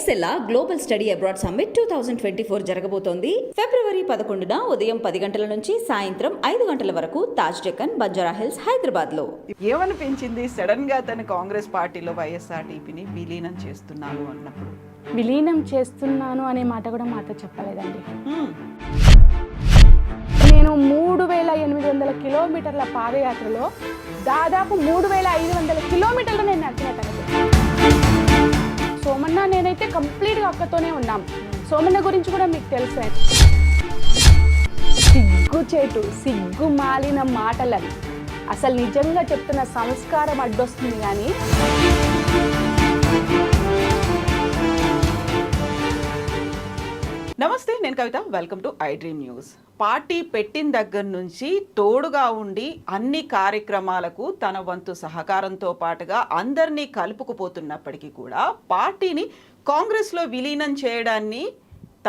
ఎక్సెల్లా global study abroad summit 2024 జరగబోతోంది. ఫిబ్రవరి 11న ఉదయం 10 గంటల నుంచి సాయంత్రం 5 గంటల వరకు తాజ్ డెక్కన్, బంజారా హిల్స్, హైదరాబాద్ లో. ఏమనిపించింది సడన్ గా తన కాంగ్రెస్ పార్టీలో వైఎస్ఆర్టీపీని విలీనం చేస్తున్నాను అన్నప్పుడు? విలీనం చేస్తున్నాను అనే మాట కూడా మాతో చెప్పలేదండి. నేను 3800 కిలోమీటర్ల పాదయాత్రలో దాదాపు 3500 కిలోమీటర్లు నేను నడిచినట్టు. సోమన్న నేనైతే కంప్లీట్గా అక్కతోనే ఉన్నాం. సోమన్న గురించి కూడా మీకు తెలుసు. సిగ్గు మాలిన మాటలని అసలు నిజంగా చెప్తున్న సంస్కారం అడ్డొస్తుంది. కానీ నమస్తే, నేను Kavitha. Welcome to I dream news. Party పెట్టిన దగ్గర నుంచి తోడుగా ఉండి అన్ని కార్యక్రమాలకు తన వంతు సహకారంతో పాటుగా అందరినీ కలుపుకుపోతున్నప్పటికీ కూడా పార్టీని కాంగ్రెస్లో విలీనం చేయడాన్ని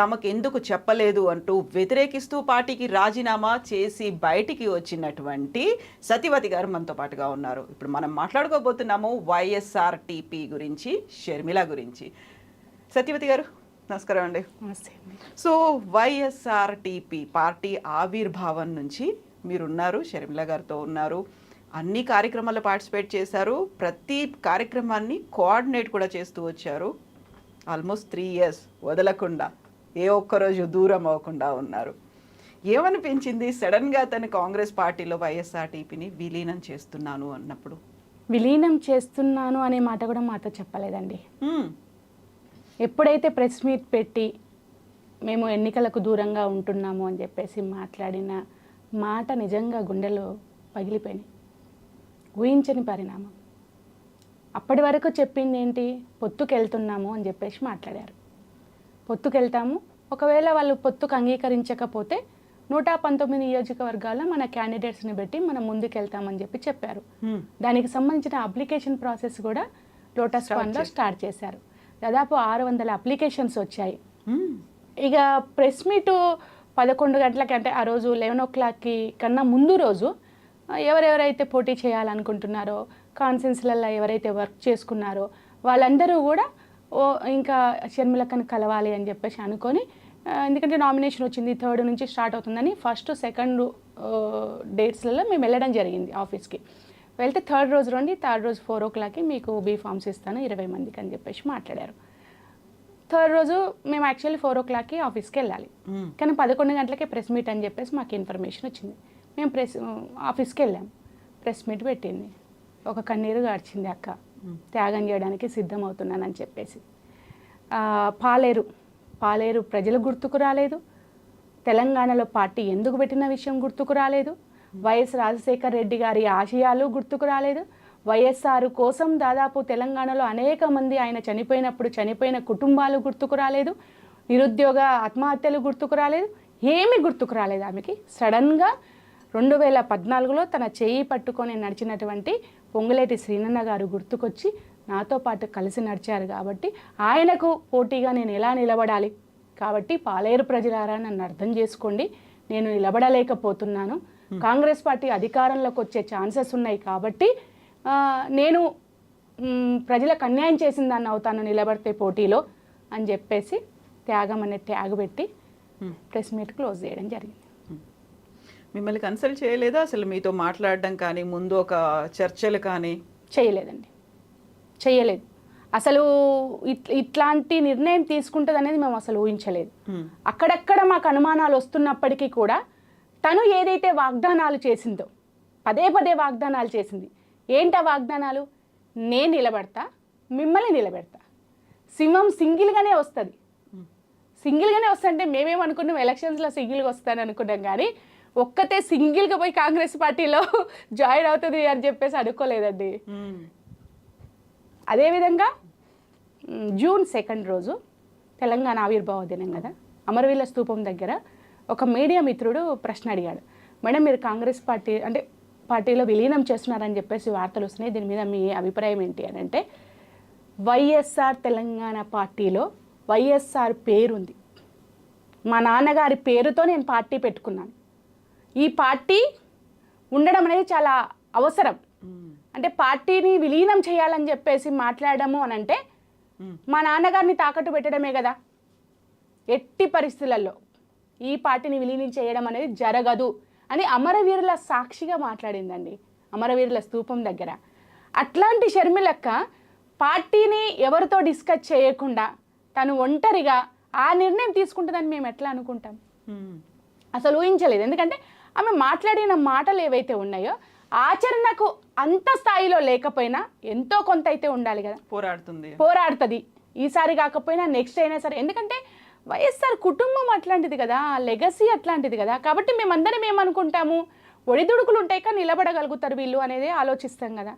తమకెందుకు చెప్పలేదు అంటూ వ్యతిరేకిస్తూ పార్టీకి రాజీనామా చేసి బయటికి వచ్చినటువంటి సత్యవతి గారు మనతో పాటుగా ఉన్నారు. ఇప్పుడు మనం మాట్లాడుకోబోతున్నాము వైఎస్ఆర్టీపీ గురించి, షర్మిల గురించి. సత్యవతి గారు నమస్కారం అండి. సో వైఎస్ఆర్టీపీ పార్టీ ఆవిర్భావం నుంచి మీరున్నారు, షర్మిల గారితో ఉన్నారు, అన్ని కార్యక్రమాల్లో పార్టిసిపేట్ చేశారు, ప్రతి కార్యక్రమాన్ని కోఆర్డినేట్ కూడా చేస్తూ వచ్చారు. ఆల్మోస్ట్ 3 years వదలకుండా, ఏ ఒక్కరోజు దూరం అవ్వకుండా ఉన్నారు. ఏమనిపించింది సడన్గా తన కాంగ్రెస్ పార్టీలో వైఎస్ఆర్టీపీని విలీనం చేస్తున్నాను అన్నప్పుడు? విలీనం చేస్తున్నాను అనే మాట కూడా మాతో చెప్పలేదండి. ఎప్పుడైతే ప్రెస్ మీట్ పెట్టి మేము ఎన్నికలకు దూరంగా ఉంటున్నాము అని చెప్పేసి మాట్లాడిన మాట నిజంగా గుండెలో పగిలిపోయినాయి. ఊహించని పరిణామం. అప్పటి వరకు చెప్పింది ఏంటి? పొత్తుకెళ్తున్నాము అని చెప్పేసి మాట్లాడారు. పొత్తుకెళ్తాము, ఒకవేళ వాళ్ళు పొత్తుకు అంగీకరించకపోతే 119 నియోజకవర్గాల్లో మన క్యాండిడేట్స్ని పెట్టి మనం ముందుకెళ్తామని చెప్పారు. దానికి సంబంధించిన అప్లికేషన్ ప్రాసెస్ కూడా లోటస్ పాండ్లో స్టార్ట్ చేశారు. దాదాపు 600 అప్లికేషన్స్ వచ్చాయి. ఇక ప్రెస్ మీటు 11 గంటలకి, అంటే ఆ రోజు 11 o'clock కన్నా ముందు రోజు ఎవరెవరైతే పోటీ చేయాలనుకుంటున్నారో, కాన్సెన్స్లలో ఎవరైతే వర్క్ చేసుకున్నారో వాళ్ళందరూ కూడా ఇంకా షర్మిలక్కని కలవాలి అని చెప్పేసి అనుకొని, ఎందుకంటే నామినేషన్ వచ్చింది 3rd నుంచి స్టార్ట్ అవుతుందని 1st, 2nd డేట్స్లలో మేము వెళ్ళడం జరిగింది ఆఫీస్కి. వెళ్తే 3rd రోజు రండి, 3rd రోజు 4 o'clock మీకు బీ ఫామ్స్ ఇస్తాను 20 మందికి అని చెప్పేసి మాట్లాడారు. 3rd రోజు మేము యాక్చువల్లీ 4 o'clock ఆఫీస్కి వెళ్ళాలి, కానీ 11 గంటలకే ప్రెస్ మీట్ అని చెప్పేసి మాకు ఇన్ఫర్మేషన్ వచ్చింది. మేము ఆఫీస్కి వెళ్ళాము. ప్రెస్ మీట్ పెట్టింది. ఒక కన్నీరు గార్చింది అక్క, త్యాగం చేయడానికి సిద్ధమవుతున్నానని చెప్పేసి. పాలేరు ప్రజలు గుర్తుకు రాలేదు. తెలంగాణలో పార్టీ ఎందుకు పెట్టిన విషయం గుర్తుకు రాలేదు. వైఎస్ రాజశేఖర రెడ్డి గారి ఆశయాలు గుర్తుకు రాలేదు. వైఎస్ఆర్ కోసం దాదాపు తెలంగాణలో అనేక మంది ఆయన చనిపోయినప్పుడు చనిపోయిన కుటుంబాలు గుర్తుకు రాలేదు. నిరుద్యోగ ఆత్మహత్యలు గుర్తుకు రాలేదు. ఏమీ గుర్తుకు రాలేదు ఆమెకి. సడన్గా 2014లో తన చేయి పట్టుకొని నడిచినటువంటి పొంగులేటి శ్రీనన్న గారు గుర్తుకొచ్చి నాతో పాటు కలిసి నడిచారు. కాబట్టి ఆయనకు పోటీగా నేను ఎలా నిలబడాలి, కాబట్టి పాలేరు ప్రజలారా నన్ను అర్థం చేసుకోండి, నేను నిలబడలేకపోతున్నాను. కాంగ్రెస్ పార్టీ అధికారంలోకి వచ్చే ఛాన్సెస్ ఉన్నాయి, కాబట్టి నేను ప్రజలకు అన్యాయం చేసిన దాన్ని అవుతాను నిలబడితే పోటీలో అని చెప్పేసి త్యాగం అనే ట్యాగ్ పెట్టి ప్రెస్ మీట్ క్లోజ్ చేయడం జరిగింది. మిమ్మల్ని కన్సల్ట్ చేయలేదా? అసలు మీతో మాట్లాడడం కానీ, ముందు ఒక చర్చలు కానీ చేయలేదండి. చేయలేదు. అసలు ఇట్లాంటి నిర్ణయం తీసుకుంటుంది అనేది మేము అసలు ఊహించలేదు. అక్కడక్కడ మాకు అనుమానాలు వస్తున్నప్పటికీ కూడా తను ఏదైతే వాగ్దానాలు చేసిందో, పదే వాగ్దానాలు చేసింది. ఏంటా వాగ్దానాలు? నేను నిలబడతా, మిమ్మల్ని నిలబెడతా, సింహం సింగిల్గానే వస్తుంది. సింగిల్గానే వస్తుంటే మేమేమనుకున్నాం, ఎలక్షన్స్లో సింగిల్గా వస్తాను అనుకున్నాం, కానీ ఒక్కతే సింగిల్గా పోయి కాంగ్రెస్ పార్టీలో జాయిన్ అవుతుంది అని చెప్పేసి అనుకోలేదండి. అదేవిధంగా June 2 రోజు తెలంగాణ ఆవిర్భావ దినం కదా, అమరవీరుల స్తూపం దగ్గర ఒక మీడియా మిత్రుడు ప్రశ్న అడిగాడు. మేడం, మీరు కాంగ్రెస్ పార్టీలో విలీనం చేస్తున్నారని చెప్పేసి వార్తలు వస్తున్నాయి, దీని మీద మీ అభిప్రాయం ఏంటి అని అంటే, వైఎస్ఆర్ తెలంగాణ పార్టీలో వైఎస్ఆర్ పేరుంది. మా నాన్నగారి పేరుతో నేను పార్టీ పెట్టుకున్నాను. ఈ పార్టీ ఉండడం అనేది చాలా అవసరం. అంటే పార్టీని విలీనం చేయాలని చెప్పేసి మాట్లాడము అని అంటే మా నాన్నగారిని తాకట్టు పెట్టడమే కదా. ఎట్టి పరిస్థితులలో ఈ పార్టీని విలీనం చేయడం అనేది జరగదు అని అమరవీరుల సాక్షిగా మాట్లాడిందండి, అమరవీరుల స్తూపం దగ్గర. అట్లాంటి షర్మిలక్క పార్టీని ఎవరితో డిస్కస్ చేయకుండా తను ఒంటరిగా ఆ నిర్ణయం తీసుకుంటుందని మేము ఎట్లా అనుకుంటాం? అసలు ఊహించలేదు. ఎందుకంటే ఆమె మాట్లాడిన మాటలు ఏవైతే ఉన్నాయో ఆచరణకు అంత స్థాయిలో లేకపోయినా ఎంతో కొంత అయితే ఉండాలి కదా. పోరాడుతుంది. ఈసారి కాకపోయినా నెక్స్ట్ అయినా సరే. ఎందుకంటే వైఎస్ఆర్ కుటుంబం అట్లాంటిది కదా, లెగసీ అట్లాంటిది కదా. కాబట్టి మేమందరం ఏమనుకుంటాము, ఒడిదుడుకులు ఉంటాయి కానీ నిలబడగలుగుతారు వీళ్ళు అనేది ఆలోచిస్తాం కదా.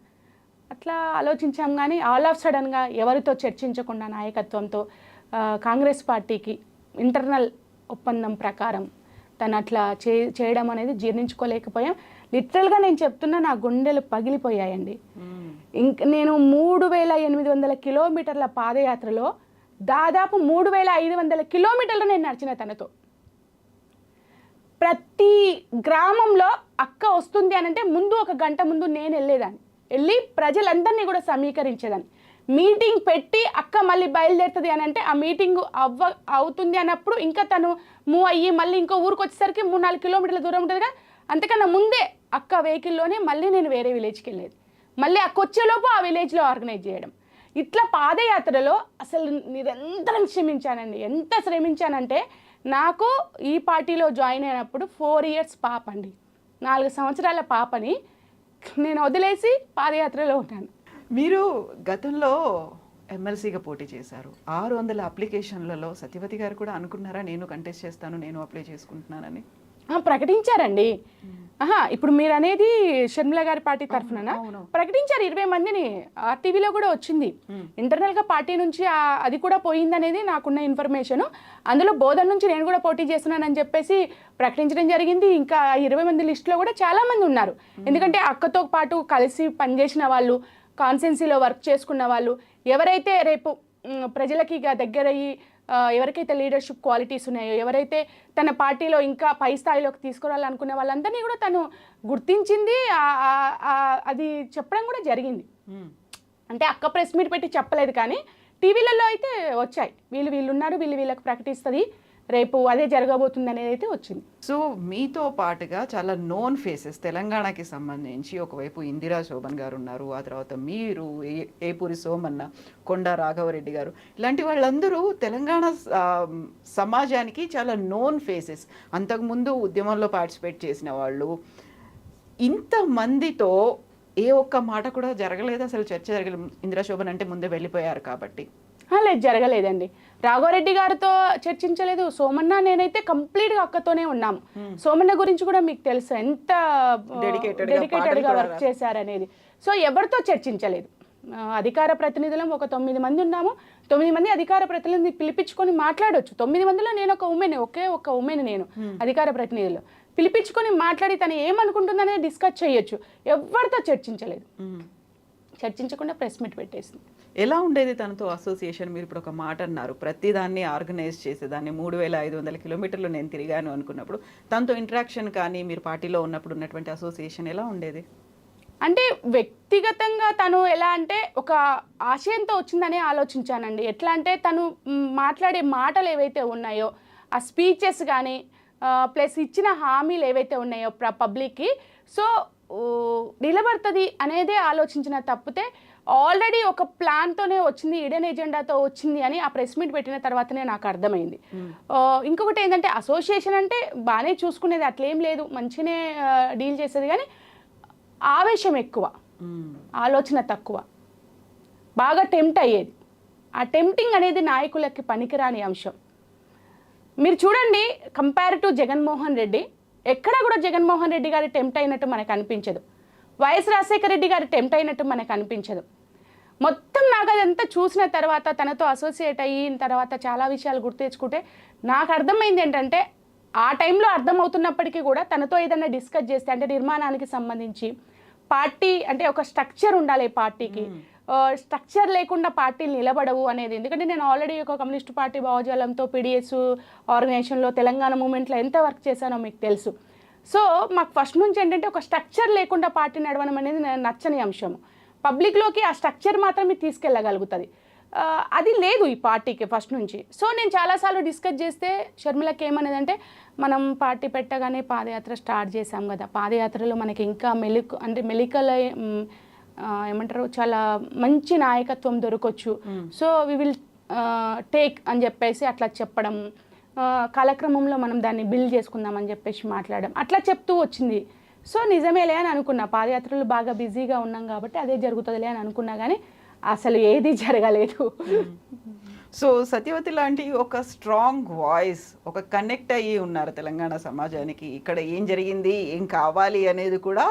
అట్లా ఆలోచించాం. కానీ ఆల్ ఆఫ్ సడన్గా ఎవరితో చర్చించకుండా నాయకత్వంతో కాంగ్రెస్ పార్టీకి ఇంటర్నల్ ఒప్పందం ప్రకారం తను అట్లా చేయడం అనేది జీర్ణించుకోలేకపోయాం. లిటరల్గా నేను చెప్తున్నా, నా గుండెలు పగిలిపోయాయండి. నేను 3800 కిలోమీటర్ల పాదయాత్రలో దాదాపు 3500 కిలోమీటర్లు నేను నడిచిన తనతో. ప్రతి గ్రామంలో అక్క వస్తుంది అని అంటే ముందు 1 గంట ముందు నేను వెళ్ళి ప్రజలందరినీ కూడా సమీకరించేదాన్ని. మీటింగ్ పెట్టి అక్క మళ్ళీ బయలుదేరుతుంది అని అంటే ఆ మీటింగ్ అవుతుంది అన్నప్పుడు ఇంకా తను మూవ్ అయ్యి మళ్ళీ ఇంకో ఊరికి వచ్చేసరికి 3-4 కిలోమీటర్ల దూరం ఉంటుంది కదా. అంతకన్నా ముందే అక్క వెహికల్లోనే మళ్ళీ నేను వేరే విలేజ్కి వెళ్ళేది. మళ్ళీ అక్క వచ్చేలోపు ఆ విలేజ్లో ఆర్గనైజ్ చేయడం. ఇట్లా పాదయాత్రలో అసలు నిరంతరం శ్రమించానండి. ఎంత శ్రమించానంటే నాకు ఈ పార్టీలో జాయిన్ అయినప్పుడు 4 ఇయర్స్ పాప అండి, 4 సంవత్సరాల పాపని నేను వదిలేసి పాదయాత్రలో ఉంటాను. మీరు గతంలో ఎమ్మెల్సీగా పోటీ చేశారు. 600 అప్లికేషన్లలో సత్యవతి గారు కూడా అనుకున్నారా నేను కంటెస్ట్ చేస్తాను, నేను అప్లై చేసుకుంటున్నానని? ప్రకటించారండి. ఇప్పుడు మీరు అనేది షర్మిల గారి పార్టీ తరఫున ప్రకటించారు 20 మందిని. ఆర్టీవీలో కూడా వచ్చింది. ఇంటర్నల్గా పార్టీ నుంచి అది కూడా పోయింది అనేది నాకున్న ఇన్ఫర్మేషన్. అందులో బోధన నుంచి నేను కూడా పోటీ చేస్తున్నానని చెప్పేసి ప్రకటించడం జరిగింది. ఇంకా 20 మంది లిస్టులో కూడా చాలా మంది ఉన్నారు. ఎందుకంటే అక్కతో పాటు కలిసి పనిచేసిన వాళ్ళు, కాన్సెన్సీలో వర్క్ చేసుకున్న వాళ్ళు, ఎవరైతే రేపు ప్రజలకి ఇక దగ్గరయ్యి ఎవరికైతే లీడర్షిప్ క్వాలిటీస్ ఉన్నాయో, ఎవరైతే తన పార్టీలో ఇంకా పై స్థాయిలోకి తీసుకురావాలనుకునే వాళ్ళందరినీ కూడా తను గుర్తించింది. అది చెప్పడం కూడా జరిగింది. అంటే అక్క ప్రెస్ మీట్ పెట్టి చెప్పలేదు కానీ టీవీలలో అయితే వచ్చాయి. వీళ్ళు ఉన్నారు, వీళ్ళకి ప్రకటిస్తుంది, రేపు అదే జరగబోతుంది అనేది అయితే వచ్చింది. సో మీతో పాటుగా చాలా నోన్ ఫేసెస్ తెలంగాణకి సంబంధించి ఒకవైపు ఇందిరా శోభన్ గారు ఉన్నారు, ఆ తర్వాత మీరు, ఏపూరి సోమన్న, కొండా రాఘవరెడ్డి గారు, ఇలాంటి వాళ్ళందరూ తెలంగాణ సమాజానికి చాలా నోన్ ఫేసెస్. అంతకుముందు ఉద్యమంలో పార్టిసిపేట్ చేసిన వాళ్ళు. ఇంతమందితో ఏ ఒక్క మాట కూడా జరగలేదు, అసలు చర్చ జరగలేదు. ఇందిరా శోభన్ అంటే ముందే వెళ్ళిపోయారు కాబట్టి. లేదు, జరగలేదండి. రాఘవరెడ్డి గారితో చర్చించలేదు. సోమన్న నేనైతే కంప్లీట్గా అక్కతోనే ఉన్నాము. సోమన్న గురించి కూడా మీకు తెలుసు ఎంత డెడికేటెడ్గా వర్క్ చేశారనేది. సో ఎవరితో చర్చించలేదు. అధికార ప్రతినిధులం ఒక 9 మంది ఉన్నాము. 9 మంది అధికార ప్రతినిధులు పిలిపించుకొని మాట్లాడవచ్చు. 9 మందిలో నేను ఒక ఉమెన్, ఒక్క ఉమెన్ నేను అధికార ప్రతినిధులు పిలిపించుకొని మాట్లాడి తను ఏమనుకుంటుందనేది డిస్కస్ చేయొచ్చు. ఎవరితో చర్చించలేదు. చర్చించకుండా ప్రెస్ మీట్ పెట్టేసింది. ఎలా ఉండేది తనతో అసోసియేషన్? మీరు ఇప్పుడు ఒక మాట అన్నారు, ప్రతిదాన్ని ఆర్గనైజ్ చేసేదాన్ని. 3500 కిలోమీటర్లు నేను తిరిగాను అనుకున్నప్పుడు తనతో ఇంటరాక్షన్ కానీ మీరు పార్టీలో ఉన్నప్పుడు ఉన్నటువంటి అసోసియేషన్ ఎలా ఉండేది? అంటే వ్యక్తిగతంగా తను ఎలా అంటే ఒక ఆశయంతో వచ్చిందనే ఆలోచించానండి. ఎట్లా అంటే తను మాట్లాడే మాటలు ఏవైతే ఉన్నాయో, ఆ స్పీచెస్ కానీ ప్లస్ ఇచ్చిన హామీలు ఏవైతే ఉన్నాయో పబ్లిక్కి, సో నిలబడుతుంది అనేదే ఆలోచించిన తప్పితే ఆల్రెడీ ఒక ప్లాన్తోనే వచ్చింది, ఇడెన్ ఎజెండాతో వచ్చింది అని ఆ ప్రెస్ మీట్ పెట్టిన తర్వాతనే నాకు అర్థమైంది. ఇంకొకటి ఏంటంటే అసోసియేషన్ అంటే బాగానే చూసుకునేది, అట్లేం లేదు, మంచిగానే డీల్ చేసేది. కానీ ఆవేశం ఎక్కువ, ఆలోచన తక్కువ, బాగా టెంప్ట్ అయ్యేది. ఆ టెంప్టింగ్ అనేది నాయకులకి పనికిరాని అంశం. మీరు చూడండి, కంపేర్ టు జగన్మోహన్ రెడ్డి, ఎక్కడా కూడా జగన్మోహన్ రెడ్డి గారి టెంప్ట్ అయినట్టు మనకు అనిపించదు. వైఎస్ రాజశేఖర రెడ్డి గారి టెంప్ట్ అయినట్టు మనకు అనిపించదు. మొత్తం నాకు అదంతా చూసిన తర్వాత, తనతో అసోసియేట్ అయిన తర్వాత చాలా విషయాలు గుర్తు తెచ్చుకుంటే నాకు అర్థమైంది ఏంటంటే, ఆ టైంలో అర్థమవుతున్నప్పటికీ కూడా తనతో ఏదైనా డిస్కస్ చేస్తే, అంటే నిర్మాణానికి సంబంధించి పార్టీ అంటే ఒక స్ట్రక్చర్ ఉండాలి పార్టీకి, స్ట్రక్చర్ లేకుండా పార్టీలు నిలబడవు అనేది. ఎందుకంటే నేను ఆల్రెడీ ఒక కమ్యూనిస్ట్ పార్టీ భావజాలంతో పీడిఎస్ ఆర్గనైజేషన్లో తెలంగాణ మూమెంట్లో ఎంత వర్క్ చేశానో మీకు తెలుసు. సో మాకు ఫస్ట్ నుంచి ఏంటంటే ఒక స్ట్రక్చర్ లేకుండా పార్టీ నడవడం అనేది నచ్చని అంశము. పబ్లిక్లోకి ఆ స్ట్రక్చర్ మాత్రమే తీసుకెళ్ళగలుగుతుంది. అది లేదు ఈ పార్టీకి ఫస్ట్ నుంచి. సో నేను చాలాసార్లు డిస్కస్ చేస్తే షర్మిలకి ఏమనేదంటే, మనం పార్టీ పెట్టగానే పాదయాత్ర స్టార్ట్ చేసాం కదా, పాదయాత్రలో మనకి ఇంకా మెలికల ఏమంటారు, చాలా మంచి నాయకత్వం దొరకొచ్చు, సో వి విల్ టేక్ అని చెప్పేసి అట్లా చెప్పడం, కాలక్రమంలో మనం దాన్ని బిల్డ్ చేసుకుందామని చెప్పేసి మాట్లాడడం, అట్లా చెప్తూ వచ్చింది. సో నిజమేలే అని అనుకున్నా, పాదయాత్రలు బాగా బిజీగా ఉన్నాం కాబట్టి అదే జరుగుతుందిలే అని అనుకున్నా, కానీ అసలు ఏది జరగలేదు. సో సత్యవతి లాంటి ఒక స్ట్రాంగ్ వాయిస్, ఒక కనెక్ట్ అయ్యి ఉన్నారు తెలంగాణ సమాజానికి, ఇక్కడ ఏం జరిగింది, ఏం కావాలి అనేది కూడా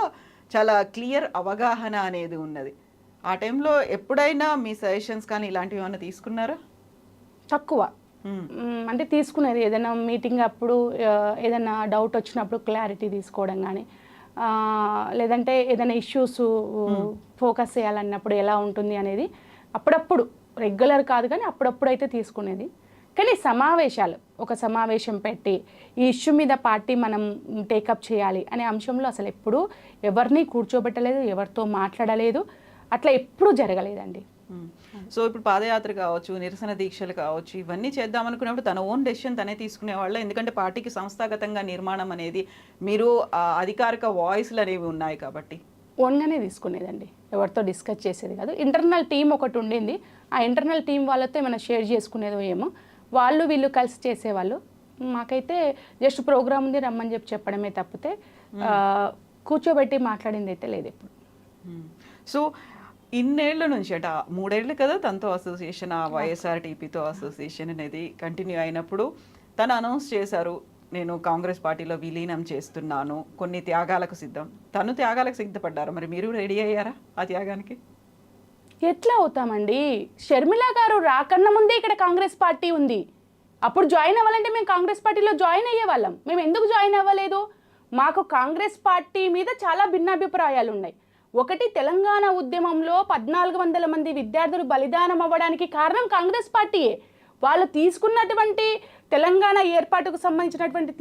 చాలా క్లియర్ అవగాహన అనేది ఉన్నది. ఆ టైంలో ఎప్పుడైనా మీ సజెషన్స్ కానీ ఇలాంటివి ఏమైనా తీసుకున్నారా? తక్కువ. అంటే తీసుకునేది ఏదైనా మీటింగ్ అప్పుడు, ఏదైనా డౌట్ వచ్చినప్పుడు క్లారిటీ తీసుకోవడం కానీ, లేదంటే ఏదైనా ఇష్యూస్ ఫోకస్ చేయాలన్నప్పుడు ఎలా ఉంటుంది అనేది అప్పుడప్పుడు, రెగ్యులర్ కాదు కానీ అప్పుడప్పుడు అయితే తీసుకునేది. కానీ సమావేశాలు, ఒక సమావేశం పెట్టి ఈ ఇష్యూ మీద పార్టీ మనం టేకప్ చేయాలి అనే అంశంలో అసలు ఎప్పుడూ ఎవరిని కూర్చోబెట్టలేదు, ఎవరితో మాట్లాడలేదు, అట్లా ఎప్పుడూ జరగలేదండి. సో ఇప్పుడు పాదయాత్ర కావచ్చు, నిరసన దీక్షలు కావచ్చు, ఇవన్నీ చేద్దాం అనుకున్నప్పుడు తన ఓన్ డెసిషన్ తనే తీసుకునేవాళ్ళ? ఎందుకంటే పార్టీకి సంస్థాగతంగా నిర్మాణం అనేది, మీరు అధికారిక వాయిస్లు అనేవి ఉన్నాయి కాబట్టి. ఓన్గానే తీసుకునేదండి, ఎవరితో డిస్కస్ చేసేది కాదు. ఇంటర్నల్ టీం ఒకటి ఉండింది, ఆ ఇంటర్నల్ టీం వాళ్ళతో ఏమైనా షేర్ చేసుకునేదో ఏమో, వాళ్ళు వీళ్ళు కలిసి చేసేవాళ్ళు. మాకైతే జస్ట్ ప్రోగ్రామ్ ఉంది రమ్మని చెప్పడమే తప్పితే కూర్చోబెట్టి మాట్లాడింది అయితే లేదు ఎప్పుడు. సో ఇన్నేళ్ల నుంచి, అట 3 ఏళ్ళు కదా తనతో అసోసియేషన్, ఆ వైఎస్ఆర్టీపీతో అసోసియేషన్ అనేది కంటిన్యూ అయినప్పుడు తను అనౌన్స్ చేశారు, నేను కాంగ్రెస్ పార్టీలో విలీనం చేస్తున్నాను, కొన్ని త్యాగాలకు సిద్ధం. తను త్యాగాలకు సిద్ధపడ్డారు, మరి మీరు రెడీ అయ్యారా ఆ త్యాగానికి? ఎట్లా అవుతామండి? షర్మిల గారు రాకన్నా ముందే ఇక్కడ కాంగ్రెస్ పార్టీ ఉంది. అప్పుడు జాయిన్ అవ్వాలంటే మేము కాంగ్రెస్ పార్టీలో జాయిన్ అయ్యే వాళ్ళం. మేము ఎందుకు జాయిన్ అవ్వలేదు? మాకు కాంగ్రెస్ పార్టీ మీద చాలా భిన్నాభిప్రాయాలు ఉన్నాయి. ఒకటి, తెలంగాణ ఉద్యమంలో 1400 మంది విద్యార్థులు బలిదానం అవ్వడానికి కారణం కాంగ్రెస్ పార్టీయే. వాళ్ళు తీసుకున్నటువంటి తెలంగాణ ఏర్పాటుకు సంబంధించినటువంటి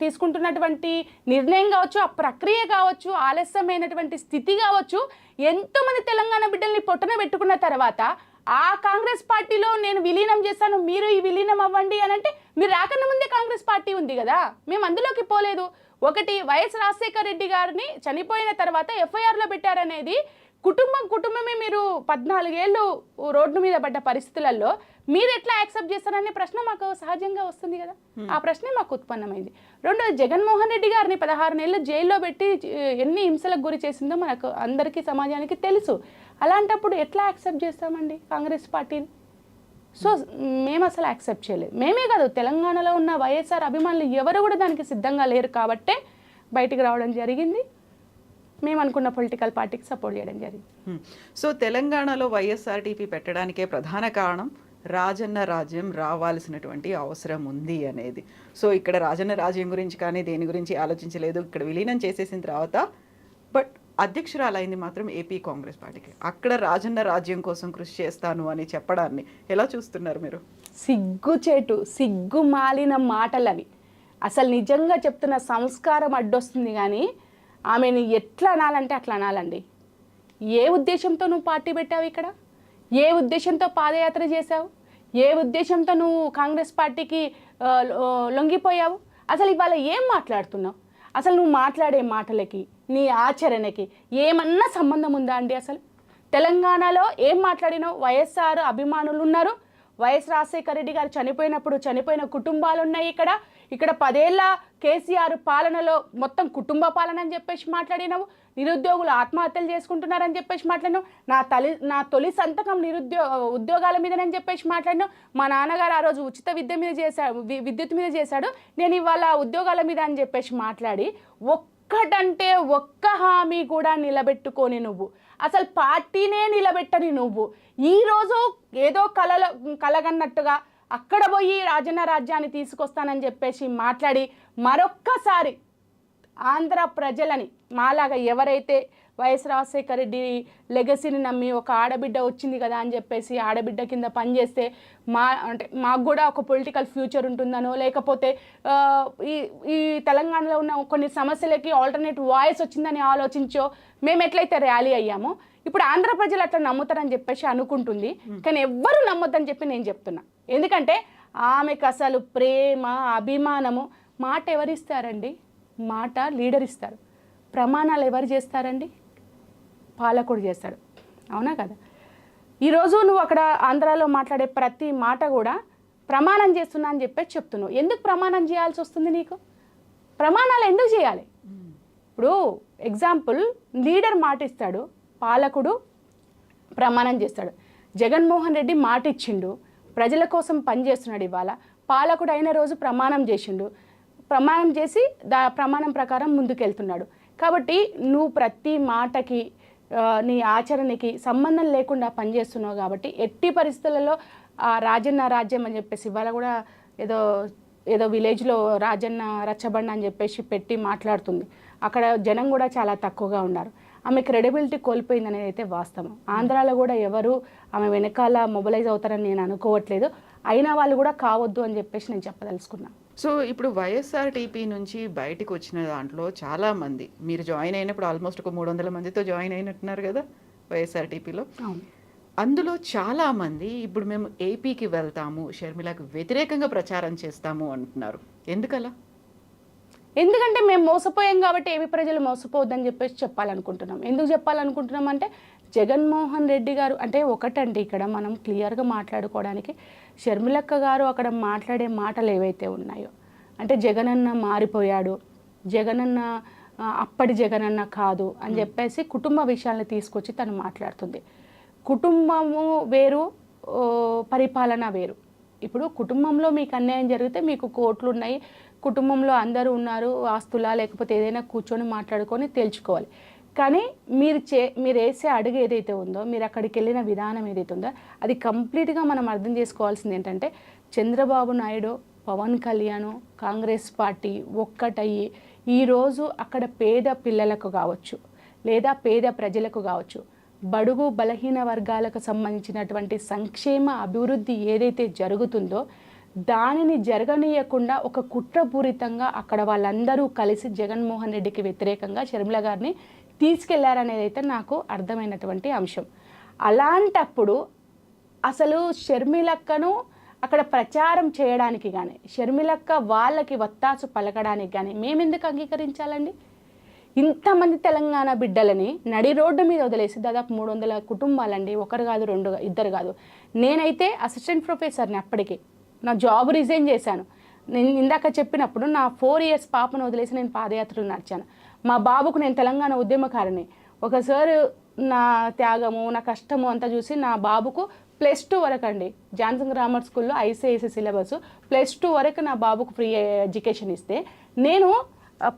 తీసుకుంటున్నటువంటి నిర్ణయం కావచ్చు, ఆ ప్రక్రియ కావచ్చు, ఆలస్యమైనటువంటి స్థితి కావచ్చు, ఎంతోమంది తెలంగాణ బిడ్డల్ని పొట్టన పెట్టుకున్న తర్వాత ఆ కాంగ్రెస్ పార్టీలో నేను విలీనం చేశాను, మీరు ఈ విలీనం అవ్వండి అని అంటే, మీరు రాకన్నా ముందే కాంగ్రెస్ పార్టీ ఉంది కదా, మేము అందులోకి పోలేదు. ఒకటి, వైఎస్ రాజశేఖర రెడ్డి గారిని చనిపోయిన తర్వాత ఎఫ్ఐఆర్లో పెట్టారనేది కుటుంబమే. మీరు 14 ఏళ్ళు రోడ్డు మీద పడ్డ పరిస్థితులలో మీరు ఎట్లా యాక్సెప్ట్ చేస్తారనే ప్రశ్న మాకు సహజంగా వస్తుంది కదా, ఆ ప్రశ్నే మాకు ఉత్పన్నమైంది. రెండోది, జగన్మోహన్ రెడ్డి గారిని 16 నెలలు జైల్లో పెట్టి ఎన్ని హింసలకు గురి చేసిందో మనకు అందరికీ, సమాజానికి తెలుసు. అలాంటప్పుడు ఎట్లా యాక్సెప్ట్ చేస్తామండి కాంగ్రెస్ పార్టీని? సో మేము అసలు యాక్సెప్ట్ చేయలేదు. మేమే కాదు, తెలంగాణలో ఉన్న వైఎస్ఆర్ అభిమానులు ఎవరు కూడా దానికి సిద్ధంగా లేరు కాబట్టే బయటికి రావడం జరిగింది. మేము అనుకున్న పొలిటికల్ పార్టీకి సపోర్ట్ చేయడం జరిగింది. సో తెలంగాణలో వైఎస్ఆర్టీపీ పెట్టడానికే ప్రధాన కారణం రాజన్న రాజ్యం రావాల్సినటువంటి అవసరం ఉంది అనేది. సో ఇక్కడ రాజన్న రాజ్యం గురించి కానీ దేని గురించి ఆలోచించలేదు. ఇక్కడ విలీనం చేసేసిన తర్వాత బట్ అధ్యక్షురాలైంది మాత్రం ఏపీ కాంగ్రెస్ పార్టీకి. అక్కడ రాజన్న రాజ్యం కోసం కృషి చేస్తాను అని చెప్పడాన్ని ఎలా చూస్తున్నారు మీరు? సిగ్గుచేటు, సిగ్గుమాలిన మాటలు అవి. అసలు నిజంగా చెప్తున్న, సంస్కారం అడ్డొస్తుంది కానీ ఆమెను ఎట్లా అనాలంటే అట్లా అనాలండి. ఏ ఉద్దేశంతో నువ్వు పార్టీ పెట్టావు ఇక్కడ? ఏ ఉద్దేశంతో పాదయాత్ర చేసావు? ఏ ఉద్దేశంతో నువ్వు కాంగ్రెస్ పార్టీకి లొంగిపోయావు? అసలు ఇవాళ ఏం మాట్లాడుతున్నావు? అసలు నువ్వు మాట్లాడే మాటలకి, నీ ఆచరణకి ఏమన్నా సంబంధం ఉందా అండి? అసలు తెలంగాణలో ఏం మాట్లాడినావు? వైఎస్ఆర్ అభిమానులు ఉన్నారు. వైఎస్ రాజశేఖర రెడ్డి గారు చనిపోయిన కుటుంబాలు ఉన్నాయి ఇక్కడ. 10 ఏళ్ల కేసీఆర్ పాలనలో మొత్తం కుటుంబ పాలన అని చెప్పేసి మాట్లాడినావు. నిరుద్యోగులు ఆత్మహత్యలు చేసుకుంటున్నారని చెప్పేసి మాట్లాడినావు. నా తొలి సంతకం ఉద్యోగాల మీదనని చెప్పేసి మాట్లాడినావు. మా నాన్నగారు ఆ రోజు ఉచిత విద్యుత్ మీద చేశాడు, నేను ఇవాళ ఉద్యోగాల మీద అని చెప్పేసి మాట్లాడి, ఒక్కటంటే ఒక్క హామీ కూడా నిలబెట్టుకొని నువ్వు, అసలు పార్టీనే నిలబెట్టని నువ్వు, ఈరోజు ఏదో కలగన్నట్టుగా అక్కడ పోయి రాజన్న రాజ్యాన్ని తీసుకొస్తానని చెప్పేసి మాట్లాడి, మరొక్కసారి ఆంధ్ర ప్రజలని, మాలాగా ఎవరైతే వైఎస్ రాజశేఖర రెడ్డి లెగసీని నమ్మి ఒక ఆడబిడ్డ వచ్చింది కదా అని చెప్పేసి ఆడబిడ్డ కింద పనిచేస్తే అంటే మాకు కూడా ఒక పొలిటికల్ ఫ్యూచర్ ఉంటుందనో, లేకపోతే ఈ తెలంగాణలో ఉన్న కొన్ని సమస్యలకి ఆల్టర్నేట్ వాయిస్ వచ్చిందని ఆలోచించో మేము ఎట్లయితే ర్యాలీ అయ్యామో ఇప్పుడు ఆంధ్ర ప్రజలు అట్లా నమ్ముతారని చెప్పేసి అనుకుంటుంది. కానీ ఎవ్వరూ నమ్మొద్దని చెప్పి నేను చెప్తున్నా. ఎందుకంటే ఆమెకు అసలు ప్రేమ, అభిమానము మాట ఎవరిస్తారండి? మాట లీడర్ ఇస్తారు. ప్రమాణాలు ఎవరు చేస్తారండి? పాలకుడు చేస్తాడు. అవునా కదా? ఈరోజు నువ్వు అక్కడ ఆంధ్రాలో మాట్లాడే ప్రతి మాట కూడా ప్రమాణం చేస్తున్నా అని చెప్పేసి చెప్తున్నావు. ఎందుకు ప్రమాణం చేయాల్సి వస్తుంది నీకు? ప్రమాణాలు ఎందుకు చేయాలి? ఇప్పుడు ఎగ్జాంపుల్, లీడర్ మాట ఇస్తాడు, పాలకుడు ప్రమాణం చేస్తాడు. జగన్మోహన్ రెడ్డి మాట ఇచ్చిండు, ప్రజల కోసం పనిచేస్తున్నాడు. ఇవాళ పాలకుడు అయిన రోజు ప్రమాణం చేసిండు, ప్రమాణం చేసి ప్రమాణం ప్రకారం ముందుకెళ్తున్నాడు. కాబట్టి నువ్వు ప్రతి మాటకి నీ ఆచరణకి సంబంధం లేకుండా పనిచేస్తున్నావు. కాబట్టి ఎట్టి పరిస్థితులలో రాజన్న రాజ్యం అని చెప్పేసి ఇవాళ కూడా ఏదో విలేజ్లో రాజన్న రచ్చబండ అని చెప్పేసి పెట్టి మాట్లాడుతుంది. అక్కడ జనం కూడా చాలా తక్కువగా ఉన్నారు. ఆమె క్రెడిబిలిటీ కోల్పోయింది అనేది అయితే వాస్తవం. ఆంధ్రాలో కూడా ఎవరు ఆమె వెనకాల మొబిలైజ్ అవుతారని నేను అనుకోవట్లేదు. అయినా వాళ్ళు కూడా కావద్దు అని చెప్పేసి నేను చెప్పదలుచుకున్నాను. సో ఇప్పుడు వైఎస్ఆర్టీపీ నుంచి బయటకు వచ్చిన దాంట్లో చాలామంది, మీరు జాయిన్ అయినప్పుడు ఆల్మోస్ట్ ఒక 300 మందితో జాయిన్ అయినట్టున్నారు కదా వైఎస్ఆర్టీపీలో. అందులో చాలామంది ఇప్పుడు మేము ఏపీకి వెళ్తాము, షర్మిలకు వ్యతిరేకంగా ప్రచారం చేస్తాము అంటున్నారు. ఎందుకలా? ఎందుకంటే మేము మోసపోయాం కాబట్టి ఏపీ ప్రజలు మోసపోవద్దని చెప్పేసి చెప్పాలనుకుంటున్నాం. ఎందుకు చెప్పాలనుకుంటున్నాం అంటే జగన్మోహన్ రెడ్డి గారు అంటే ఒకటండి, ఇక్కడ మనం క్లియర్గా మాట్లాడుకోవడానికి షర్మిలక్క గారు అక్కడ మాట్లాడే మాటలు ఏవైతే ఉన్నాయో అంటే జగనన్న మారిపోయాడు, జగనన్న అప్పటి జగనన్న కాదు అని చెప్పేసి కుటుంబ విషయాలను తీసుకొచ్చి తను మాట్లాడుతుంది. కుటుంబము వేరు, పరిపాలన వేరు. ఇప్పుడు కుటుంబంలో మీకు అన్యాయం జరిగితే మీకు కోర్టులు ఉన్నాయి, కుటుంబంలో అందరూ ఉన్నారు, ఆస్తులా లేకపోతే ఏదైనా కూర్చొని మాట్లాడుకొని తేల్చుకోవాలి. కానీ మీరు వేసే అడుగు ఏదైతే ఉందో, మీరు అక్కడికి వెళ్ళిన విధానం ఏదైతే ఉందో అది కంప్లీట్గా మనం అర్థం చేసుకోవాల్సింది ఏంటంటే చంద్రబాబు నాయుడు, పవన్ కళ్యాణ్, కాంగ్రెస్ పార్టీ ఒక్కటయ్యి ఈరోజు అక్కడ పేద పిల్లలకు కావచ్చు లేదా పేద ప్రజలకు కావచ్చు, బడుగు బలహీన వర్గాలకు సంబంధించినటువంటి సంక్షేమ అభివృద్ధి ఏదైతే జరుగుతుందో దానిని జరగనీయకుండా ఒక కుట్రపూరితంగా అక్కడ వాళ్ళందరూ కలిసి జగన్మోహన్ రెడ్డికి వ్యతిరేకంగా షర్మిల గారిని తీసుకెళ్లారనేది అయితే నాకు అర్థమైనటువంటి అంశం. అలాంటప్పుడు అసలు షర్మిలక్కను అక్కడ ప్రచారం చేయడానికి కానీ, షర్మిలక్క వాళ్ళకి వత్తాసు పలకడానికి కానీ మేమెందుకు అంగీకరించాలండి? ఇంతమంది తెలంగాణ బిడ్డలని నడి రోడ్డు మీద వదిలేసి దాదాపు 300 కుటుంబాలండి, ఒకరు కాదు, ఇద్దరు కాదు. నేనైతే అసిస్టెంట్ ప్రొఫెసర్ని, అప్పటికి నా జాబ్ రిజైన్ చేశాను. నేను ఇందాక చెప్పినప్పుడు నా 4 years పాపను వదిలేసి నేను పాదయాత్రలు నడిచాను. మా బాబుకు నేను తెలంగాణ ఉద్యమకారిని. ఒకసారి నా త్యాగము, నా కష్టము అంతా చూసి నా బాబుకు +2 వరకు అండి, జాన్సన్ గ్రామర్ స్కూల్లో ICISI సిలబస్ +2 వరకు నా బాబుకు ఫ్రీ ఎడ్యుకేషన్ ఇస్తే నేను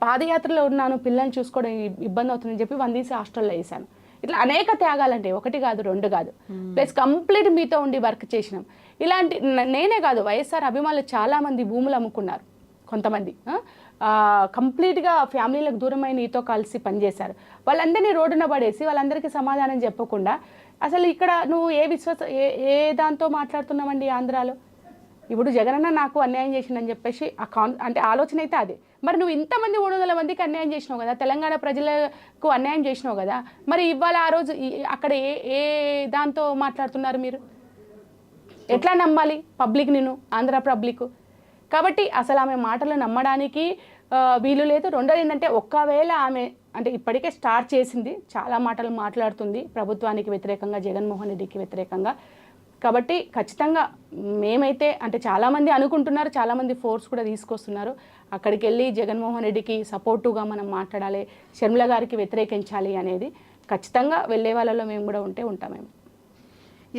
పాదయాత్రలో ఉన్నాను, పిల్లల్ని చూసుకోవడం ఇబ్బంది అవుతుందని చెప్పి 1 తీసి హాస్టల్లో వేసాను. ఇట్లా అనేక త్యాగాలంటే 1 కాదు 2 కాదు, ప్లస్ కంప్లీట్ మీతో ఉండి వర్క్ చేసినాం. ఇలాంటి నేనే కాదు, వైఎస్ఆర్ అభిమానులు చాలామంది భూములు అమ్ముకున్నారు, కొంతమంది కంప్లీట్గా ఫ్యామిలీలకు దూరమై నీతో కలిసి పనిచేశారు. వాళ్ళందరినీ రోడ్డున పడేసి వాళ్ళందరికీ సమాధానం చెప్పకుండా అసలు ఇక్కడ నువ్వు ఏ దాంతో మాట్లాడుతున్నావండి ఆంధ్రాలో? ఇప్పుడు జగనన్న నాకు అన్యాయం చేసిందని చెప్పేసి అంటే ఆలోచన అయితే అదే. మరి నువ్వు ఇంతమంది 300 మందికి అన్యాయం చేసినావు కదా, తెలంగాణ ప్రజలకు అన్యాయం చేసినావు కదా, మరి ఇవాళ ఆ రోజు అక్కడ ఏ దాంతో మాట్లాడుతున్నారు మీరు? ఎట్లా నమ్మాలి పబ్లిక్, నేను ఆంధ్ర పబ్లిక్? కాబట్టి అసలు ఆమె మాటలు నమ్మడానికి వీలు లేదు. రెండోది ఏంటంటే, ఒక్కవేళ ఆమె అంటే ఇప్పటికే స్టార్ట్ చేసింది, చాలా మాటలు మాట్లాడుతుంది ప్రభుత్వానికి వ్యతిరేకంగా, జగన్మోహన్ రెడ్డికి వ్యతిరేకంగా. కాబట్టి ఖచ్చితంగా మేమైతే అంటే చాలామంది అనుకుంటున్నారు, చాలామంది ఫోర్స్ కూడా తీసుకొస్తున్నారు, అక్కడికి వెళ్ళి జగన్మోహన్ రెడ్డికి సపోర్టుగా మనం మాట్లాడాలి, షర్మిల గారికి వ్యతిరేకించాలి అనేది ఖచ్చితంగా వెళ్ళే వాళ్ళలో మేము కూడా ఉంటాం మేము.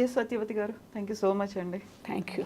ఎస్ సత్యవతి గారు, థ్యాంక్ యూ సో మచ్ అండి. Thank you.